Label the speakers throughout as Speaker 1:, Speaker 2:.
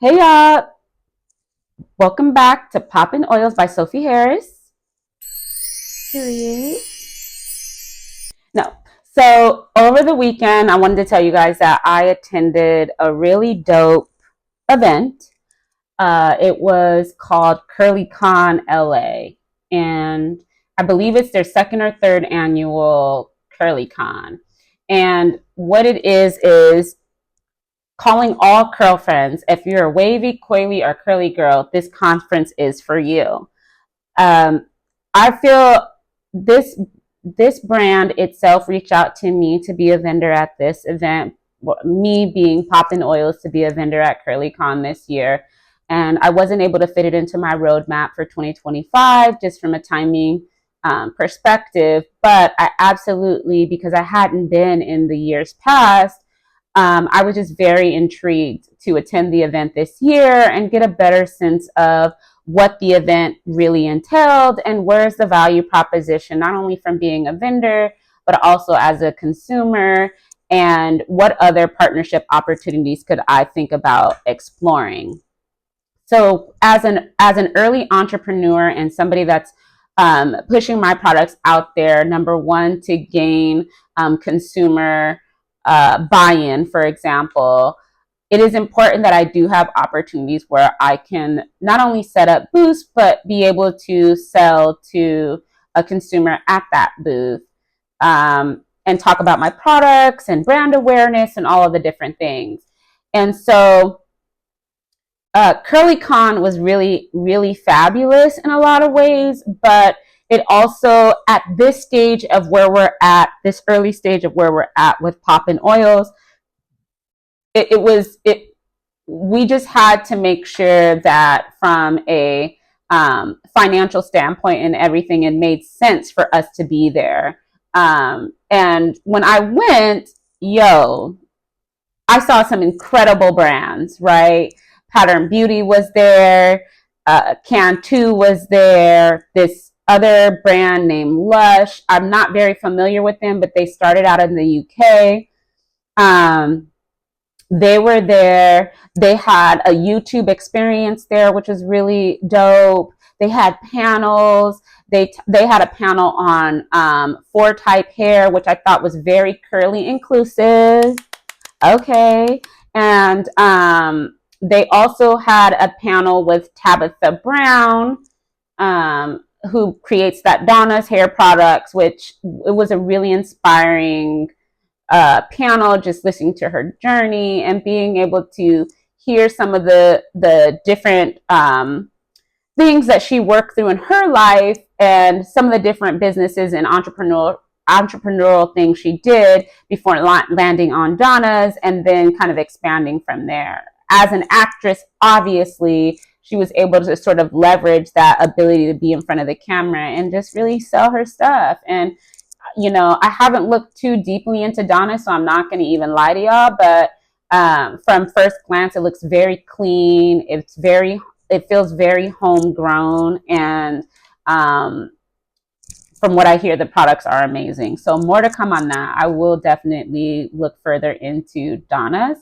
Speaker 1: Hey y'all, welcome back to Poppin' Oils by Sophie Harris. Period. No. So over the weekend, I wanted to tell you guys that I attended a really dope event. It was called CurlyCon LA, and I believe it's their second or third annual CurlyCon. And what it is calling all curl friends. If you're a wavy, coily, or curly girl, this conference is for you. Um, I feel this this brand itself reached out to me to be a vendor at this event. Me being Poppin' Oils to be a vendor at CurlyCon this year, and I wasn't able to fit it into my roadmap for 2025 just from a timing perspective. But I absolutely, because I hadn't been in the years past, I was just very intrigued to attend the event this year and get a better sense of what the event really entailed and where's the value proposition, not only from being a vendor, but also as a consumer, and what other partnership opportunities could I think about exploring. So as an early entrepreneur and somebody that's pushing my products out there, number one, to gain consumer buy-in, for example, it is important that I do have opportunities where I can not only set up booths, but be able to sell to a consumer at that booth, and talk about my products and brand awareness and all of the different things. And so CurlyCon was really, really fabulous in a lot of ways, but it also, at this stage of where we're at, this early stage of where we're at with Poppin' Oils, it we just had to make sure that from a financial standpoint and everything, it made sense for us to be there. And when I went, yo, I saw some incredible brands, right? Pattern Beauty was there, Cantu was there, this other brand named Lush. I'm not very familiar with them, but they started out in the UK. Um, they were there. They had a YouTube experience there, which was really dope. They had panels. They had a panel on four type hair, which I thought was very curly inclusive. Okay. And they also had a panel with Tabitha Brown, who creates that Donna's hair products, which it was a really inspiring panel, just listening to her journey and being able to hear some of the different things that she worked through in her life and some of the different businesses and entrepreneurial things she did before landing on Donna's, and then kind of expanding from there. As an actress, obviously, she was able to sort of leverage that ability to be in front of the camera and just really sell her stuff. And I haven't looked too deeply into Donna, so I'm not going to even lie to y'all. But from first glance, it looks very clean. It feels very homegrown, and from what I hear, the products are amazing. So more to come on that. I will definitely look further into Donna's.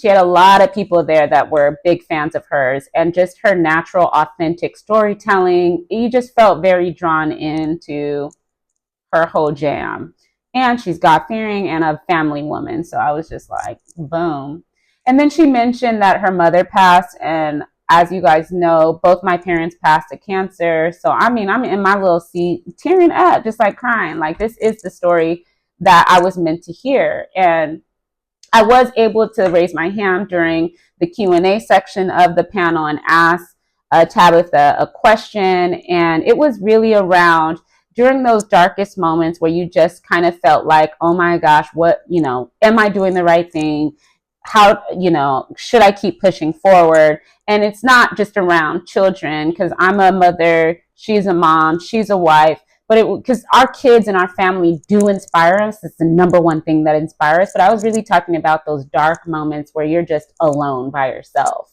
Speaker 1: She had a lot of people there that were big fans of hers, and just her natural, authentic storytelling. You just felt very drawn into her whole jam. And she's God fearing and a family woman. So I was just like, boom. And then she mentioned that her mother passed. And as you guys know, both my parents passed of cancer. So I mean, I'm in my little seat tearing up, just like crying. Like, this is the story that I was meant to hear. And I was able to raise my hand during the Q&A section of the panel and ask Tabitha a question. And it was really around, during those darkest moments where you just kind of felt like, oh my gosh, am I doing the right thing? How, should I keep pushing forward? And it's not just around children, because I'm a mother, she's a mom, she's a wife, but because our kids and our family do inspire us. It's the number one thing that inspires us. But I was really talking about those dark moments where you're just alone by yourself,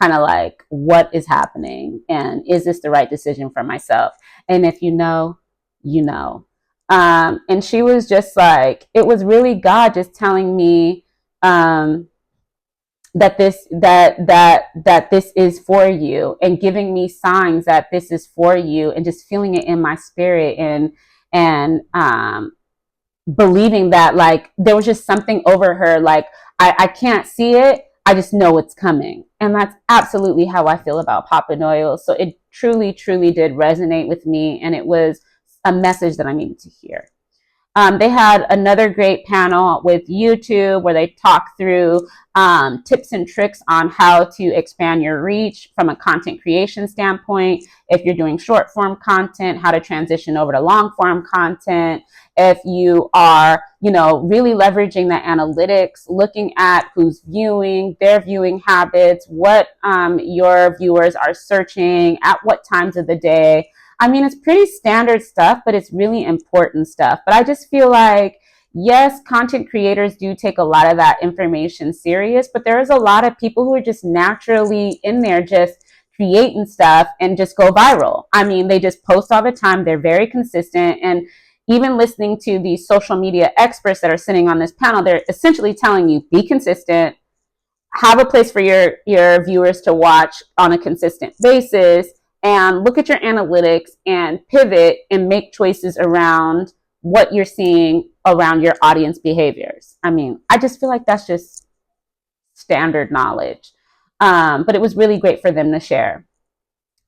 Speaker 1: kind of like, what is happening? And is this the right decision for myself? And if you know, you know. And she was just like, it was really God just telling me, that this is for you, and giving me signs that this is for you, and just feeling it in my spirit, and believing that, like, there was just something over her, like, I can't see it, I just know it's coming. And that's absolutely how I feel about Poppin oil. So it truly, truly did resonate with me, and it was a message that I needed to hear. They had another great panel with YouTube where they talk through tips and tricks on how to expand your reach from a content creation standpoint. If you're doing short form content, how to transition over to long form content. If you are, really leveraging the analytics, looking at who's viewing, their viewing habits, what your viewers are searching, at what times of the day. I mean, it's pretty standard stuff, but it's really important stuff. But I just feel like, yes, content creators do take a lot of that information serious, but there's a lot of people who are just naturally in there just creating stuff and just go viral. I mean, they just post all the time. They're very consistent. And even listening to these social media experts that are sitting on this panel, they're essentially telling you, be consistent, have a place for your viewers to watch on a consistent basis, and look at your analytics and pivot and make choices around what you're seeing around your audience behaviors. I mean, I just feel like that's just standard knowledge. But it was really great for them to share.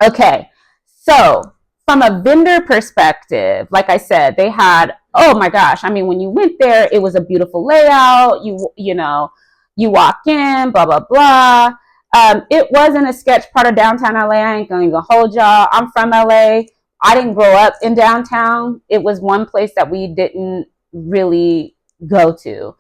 Speaker 1: Okay, so from a vendor perspective, like I said, they had, oh my gosh, I mean, when you went there, it was a beautiful layout. You walk in, blah, blah, blah. It wasn't a sketch part of downtown LA. I ain't gonna even hold y'all. I'm from LA. I didn't grow up in downtown. It was one place that we didn't really go to.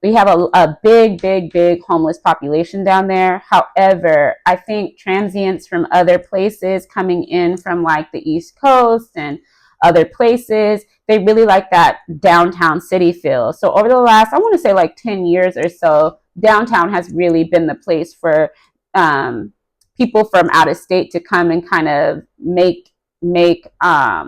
Speaker 1: We have a big, big, big homeless population down there. However, I think transients from other places coming in from like the East Coast and other places, they really like that downtown city feel. So over the last, I want to say like 10 years or so, downtown has really been the place for people from out of state to come and kind of make a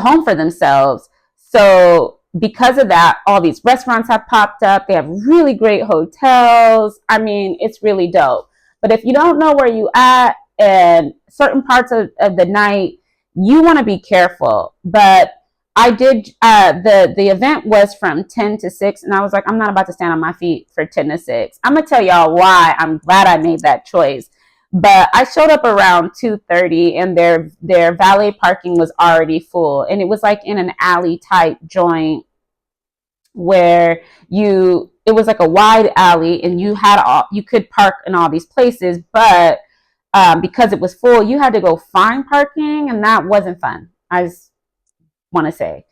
Speaker 1: home for themselves. So because of that, all these restaurants have popped up. They have really great hotels. I mean, it's really dope. But if you don't know where you at and certain parts of the night, you want to be careful. But I did, the event was from 10 to 6, and I was like, I'm not about to stand on my feet for 10 to 6. I'm going to tell y'all why I'm glad I made that choice. But I showed up around 2:30, and their valet parking was already full. And it was like in an alley type joint where it was like a wide alley, and you could park in all these places, but because it was full, you had to go find parking, and that wasn't fun. I just want to say.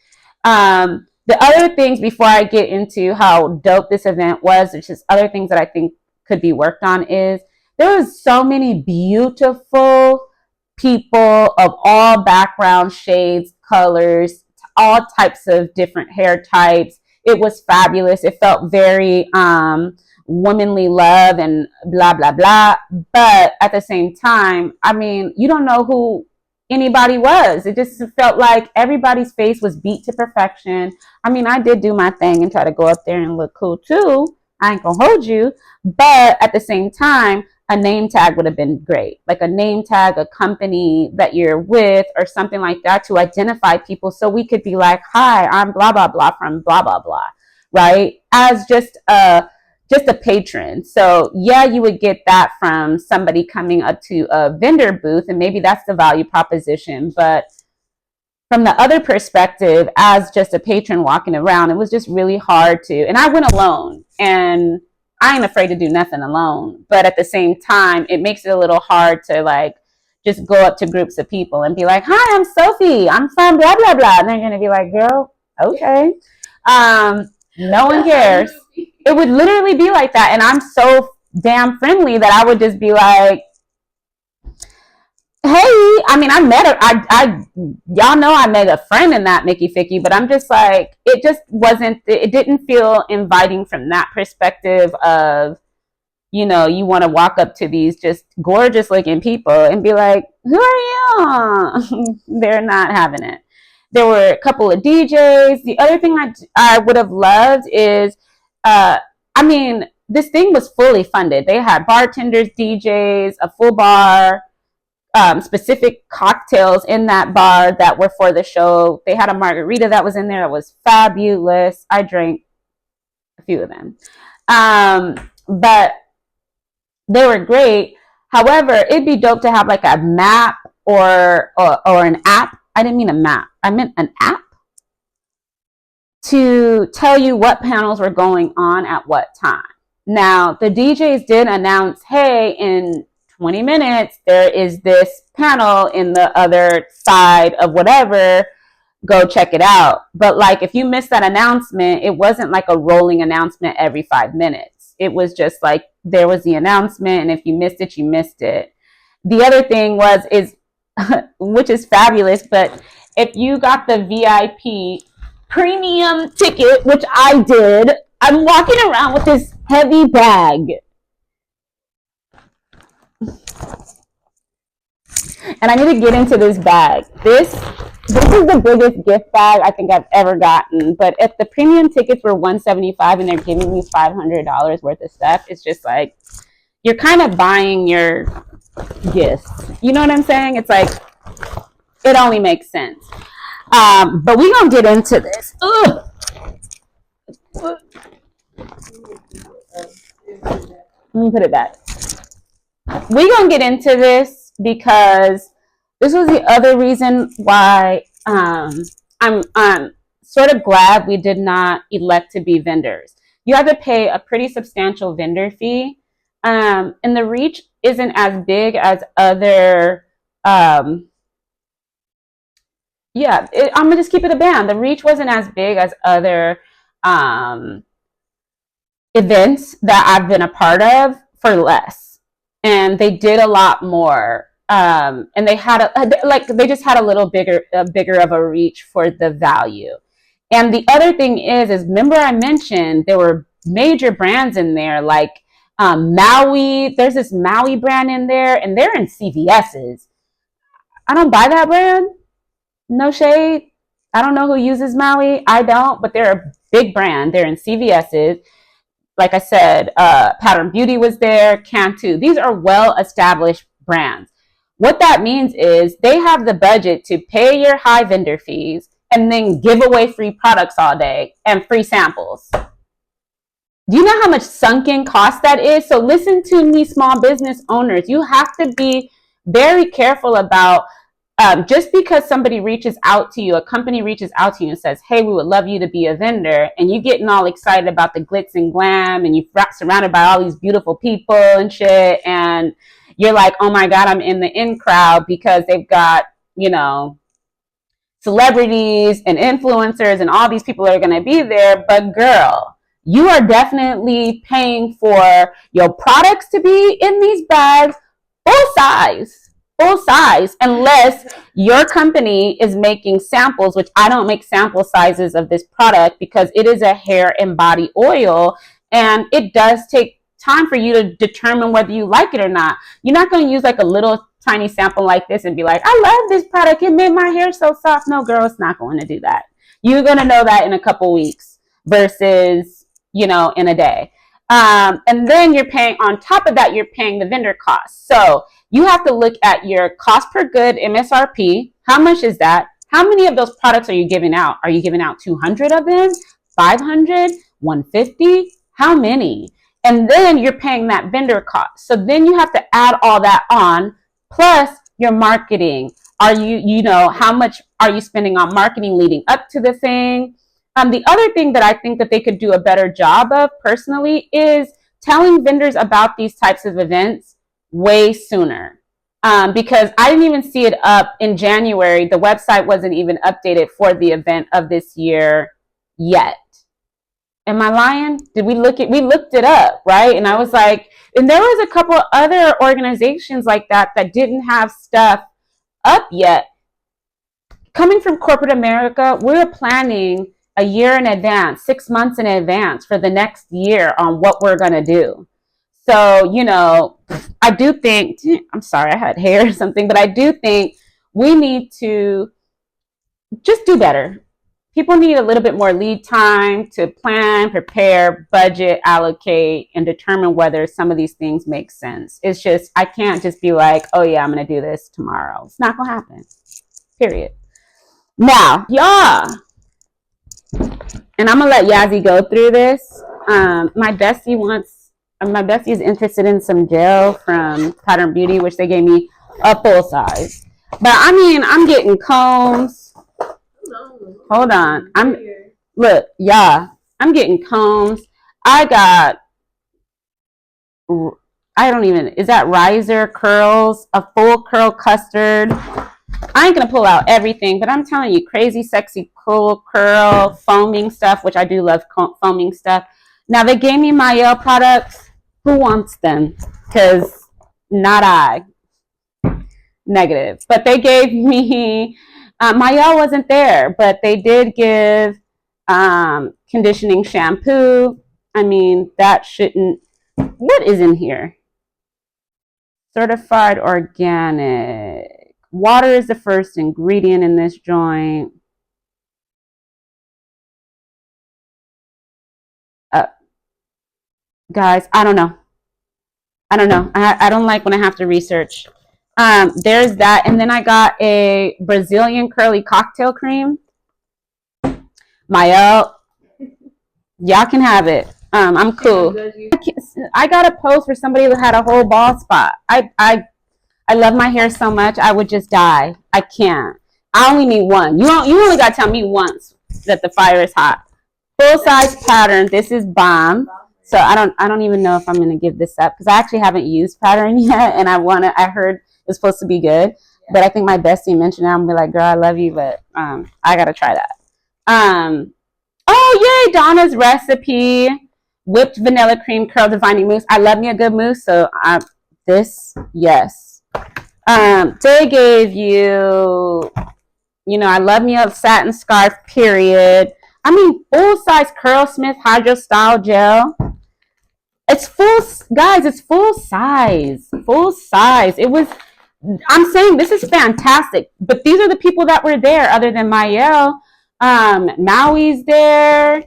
Speaker 1: The other things before I get into how dope this event was, which is other things that I think could be worked on, is there was so many beautiful people of all backgrounds, shades, colors, all types of different hair types. It was fabulous. It felt very womanly love and blah, blah, blah. But at the same time, I mean, you don't know who anybody was. It just felt like everybody's face was beat to perfection. I mean, I did do my thing and try to go up there and look cool too. I ain't gonna hold you. But at the same time, a name tag would have been great. Like a name tag, a company that you're with or something like that to identify people, so we could be like, hi, I'm blah, blah, blah from blah, blah, blah, right? As just a patron. So yeah, you would get that from somebody coming up to a vendor booth, and maybe that's the value proposition. But from the other perspective, as just a patron walking around, it was just really hard to, and I went alone, and I ain't afraid to do nothing alone. But at the same time, it makes it a little hard to like just go up to groups of people and be like, hi, I'm Sophie. I'm from blah, blah, blah. And they're going to be like, girl, okay. No one cares. It would literally be like that. And I'm so damn friendly that I would just be like, hey, I mean, y'all know I met a friend in that Mickey Ficky, but I'm just like, it didn't feel inviting from that perspective of, you want to walk up to these just gorgeous looking people and be like, who are you? They're not having it. There were a couple of DJs. The other thing I would have loved is, I mean, this thing was fully funded. They had bartenders, DJs, a full bar, specific cocktails in that bar that were for the show. They had a margarita that was in there that was fabulous. I drank a few of them. But they were great. However, it'd be dope to have like a map or an app. I didn't mean a map. I meant an app to tell you what panels were going on at what time. Now, the DJs did announce, hey, in 20 minutes, there is this panel in the other side of whatever. Go check it out. But like, if you missed that announcement, it wasn't like a rolling announcement every 5 minutes. It was just like, there was the announcement, and if you missed it, you missed it. The other thing is, which is fabulous, but if you got the VIP premium ticket, which I did, I'm walking around with this heavy bag. And I need to get into this bag. This is the biggest gift bag I think I've ever gotten. But if the premium tickets were $175 and they're giving me $500 worth of stuff, it's just like, you're kind of buying your gifts. You know what I'm saying? It's like, it only makes sense. But we're going to get into this. Ugh. Let me put it back. We're going to get into this because this was the other reason why I'm sort of glad we did not elect to be vendors. You have to pay a pretty substantial vendor fee. And the reach isn't as big as other, I'm going to just keep it a band. The reach wasn't as big as other events that I've been a part of for less. And they did a lot more. And they had they just had a little bigger of a reach for the value. And the other thing is remember I mentioned there were major brands in there, like Maui. There's this Maui brand in there, and they're in CVS's. I don't buy that brand. No shade. I don't know who uses Maui. I don't, but they're a big brand. They're in CVS's. Like I said, Pattern Beauty was there, Cantu. These are well-established brands. What that means is they have the budget to pay your high vendor fees and then give away free products all day and free samples. Do you know how much sunken cost that is? So listen to me, small business owners. You have to be very careful about just because somebody reaches out to you, a company reaches out to you and says, hey, we would love you to be a vendor, and you getting all excited about the glitz and glam, and you're surrounded by all these beautiful people and shit, and you're like, oh my God, I'm in the in crowd because they've got, celebrities and influencers and all these people are going to be there. But girl, you are definitely paying for your products to be in these bags full size, unless your company is making samples, which I don't make sample sizes of this product because it is a hair and body oil, and it does take time for you to determine whether you like it or not. You're not going to use like a little tiny sample like this and be like, I love this product, it made my hair so soft. No, girl, it's not going to do that. You're going to know that in a couple weeks versus, in a day. And then you're paying, on top of that, you're paying the vendor costs. So you have to look at your cost per good, MSRP. How much is that? How many of those products are you giving out? Are you giving out 200 of them? 500? 150? How many? And then you're paying that vendor cost. So then you have to add all that on, plus your marketing. Are you, how much are you spending on marketing leading up to the thing? The other thing that I think that they could do a better job of personally is telling vendors about these types of events way sooner. Because I didn't even see it up in January. The website wasn't even updated for the event of this year yet. Am I lying? We looked it up, right? And I was like, and there was a couple other organizations like that didn't have stuff up yet. Coming from corporate America, we're planning a year in advance, 6 months in advance for the next year on what we're going to do. So, I do think, I'm sorry, I had hair or something, but I do think we need to just do better. people need a little bit more lead time to plan, prepare, budget, allocate, and determine whether some of these things make sense. It's just, I can't just be like, oh yeah, I'm going to do this tomorrow. It's not going to happen. Period. Now, y'all, and I'm going to let Yazzie go through this. My bestie is interested in some gel from Pattern Beauty, which they gave me a full size. But I mean, I'm getting combs. Hold on. Look, yeah, I'm getting combs. I don't even, is that riser curls, a full curl custard. I ain't gonna pull out everything, but I'm telling you, crazy, sexy, cool curl, foaming stuff, which I do love foaming stuff. Now they gave me Maelle products. Who wants them? Because not I. Negative. But they gave me, Maelle wasn't there, but they did give conditioning shampoo. I mean, that shouldn't, what is in here? Certified organic. Water is the first ingredient in this joint. Guys, I don't know. I don't like when I have to research. There's that. And then I got a Brazilian curly cocktail cream. Maelle, y'all can have it. I'm cool. I got a post for somebody who had a whole bald spot. I love my hair so much, I would just die. I can't. I only need one. You only got to tell me once that the fire is hot. Full size pattern. This is bomb. So I don't even know if I'm gonna give this up because I actually haven't used Pattern yet, and I heard it's supposed to be good, but I think my bestie mentioned it. I'm gonna be like, girl, I love you, but I gotta try that. Oh yay, Donna's recipe, whipped vanilla cream curl divining mousse. I love me a good mousse, so yes. They gave you, I love me a satin scarf. Period. I mean, full size Curlsmith Hydro Style Gel. It's full, guys, it's full size. Full size. I'm saying this is fantastic. But these are the people that were there other than Maelle. Maui's there.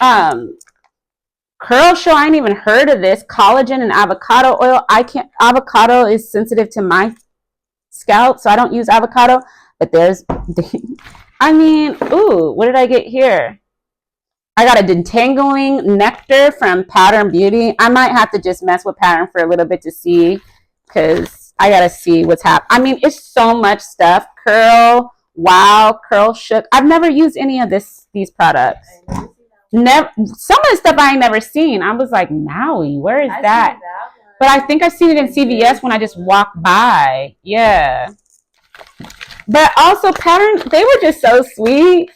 Speaker 1: Curl Show, I ain't even heard of this. Collagen and avocado oil. Avocado is sensitive to my scalp, so I don't use avocado. But what did I get here? I got a detangling nectar from Pattern Beauty. I might have to just mess with Pattern for a little bit to see, because I got to see what's happening. I mean, it's so much stuff. Curl, Wow, Curl Shook. I've never used any of these products. Never. Some of the stuff I ain't never seen. I was like, Maui, where is that? But I think I've seen it in CVS when I just walked by. Yeah. But also Pattern, they were just so sweet.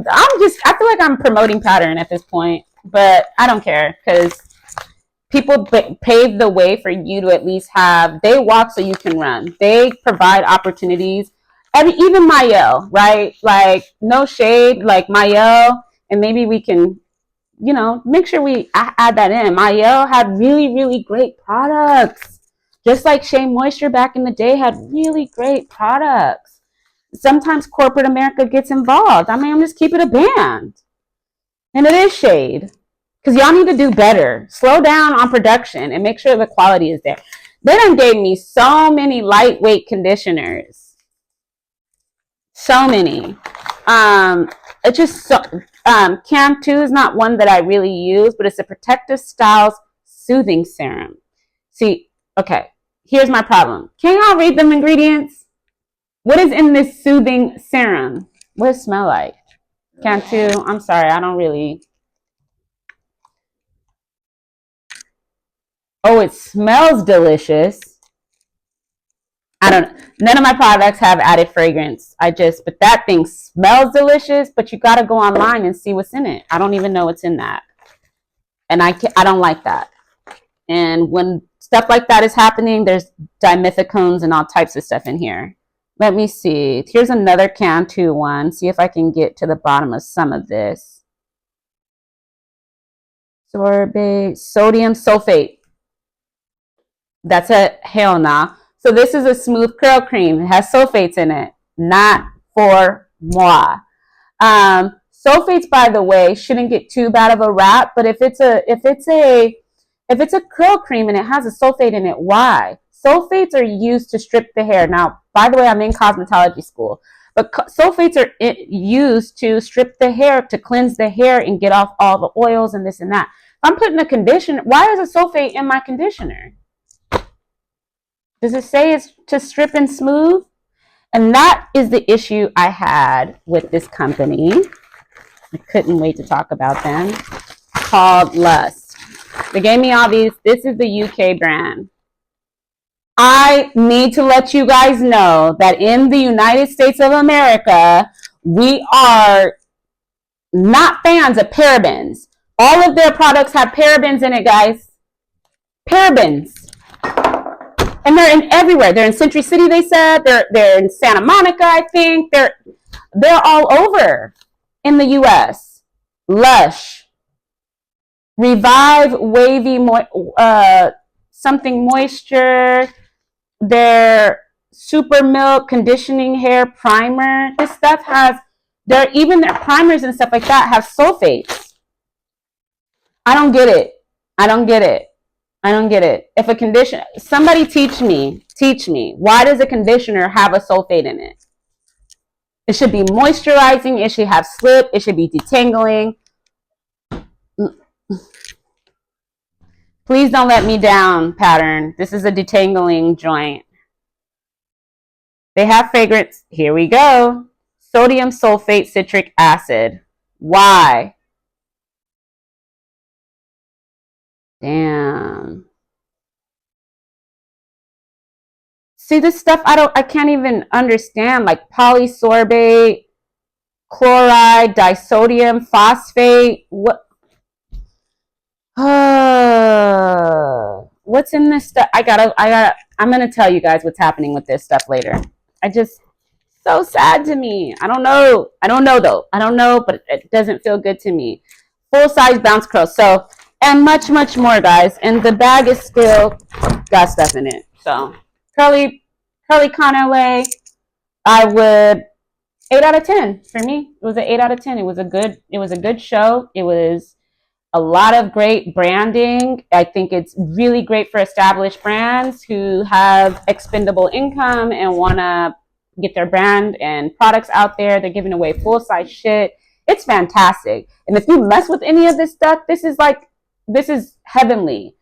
Speaker 1: I feel like I'm promoting Pattern at this point, but I don't care because people paved the way for you to at least they walk so you can run. They provide opportunities. I mean, even Maelle, right? Like, no shade, like Maelle, and maybe we can, make sure we add that in. Maelle had really, really great products. Just like Shea Moisture back in the day had really great products. Sometimes corporate America gets involved. I mean, I'm just keeping it a band. And it is shade. Because y'all need to do better. Slow down on production and make sure the quality is there. They done gave me so many lightweight conditioners. So many. It's just so... Cam 2 is not one that I really use, but it's a Protective Styles Soothing Serum. See, okay, here's my problem. Can y'all read them ingredients? What is in this soothing serum? What does it smell like? Cam 2, I'm sorry, I don't really... Oh, it smells delicious. None of my products have added fragrance. But that thing smells delicious, but you got to go online and see what's in it. I don't even know what's in that. And I don't like that. And when stuff like that is happening, there's dimethicones and all types of stuff in here. Let me see. Here's another Can 2 one. See if I can get to the bottom of some of this. Sorbate, sodium sulfate. That's a hell nah. So this is a smooth curl cream. It has sulfates in it. Not for moi. Sulfates, by the way, shouldn't get too bad of a rap, but if it's a curl cream and it has a sulfate in it, why? Sulfates are used to strip the hair. Now, by the way, I'm in cosmetology school, but sulfates are used to strip the hair, to cleanse the hair and get off all the oils and this and that. If I'm putting a conditioner, why is a sulfate in my conditioner? Does it say it's to strip and smooth? And that is the issue I had with this company. I couldn't wait to talk about them. Called Lust. They gave me all these. This is the UK brand. I need to let you guys know that in the United States of America, we are not fans of parabens. All of their products have parabens in it, guys. Parabens. And they're in everywhere. They're in Century City, they said. They're in Santa Monica, I think. They're all over in the U.S. Lush. Revive Wavy something moisture. Their Super Milk Conditioning Hair Primer. This stuff has, even their primers and stuff like that have sulfates. I don't get it. I don't get it. I don't get it. If a conditioner, somebody teach me. Why does a conditioner have a sulfate in it? It should be moisturizing. It should have slip. It should be detangling. Please don't let me down, Pattern. This is a detangling joint. They have fragrance. Here we go. Sodium sulfate citric acid. Why? Damn. See, this stuff I can't even understand. Like polysorbate, chloride, disodium phosphate. What's in this stuff? I'm gonna tell you guys what's happening with this stuff later. So sad to me. I don't know though. I don't know, but it doesn't feel good to me. Full size bounce curl. So, and much, much more, guys. And the bag is still got stuff in it. So, Curly Conaway, I would 8 out of 10 for me. It was an 8 out of 10. It was a good show. It was a lot of great branding. I think it's really great for established brands who have expendable income and want to get their brand and products out there. They're giving away full-size shit. It's fantastic. And if you mess with any of this stuff, this is heavenly.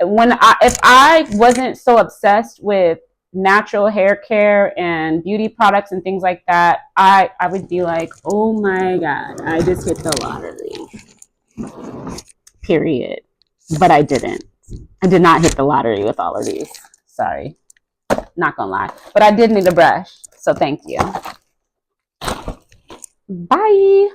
Speaker 1: If I wasn't so obsessed with natural hair care and beauty products and things like that, I would be like, oh my God, I just hit the lottery. Period. But I didn't. I did not hit the lottery with all of these. Sorry. Not gonna lie. But I did need a brush. So thank you. Bye.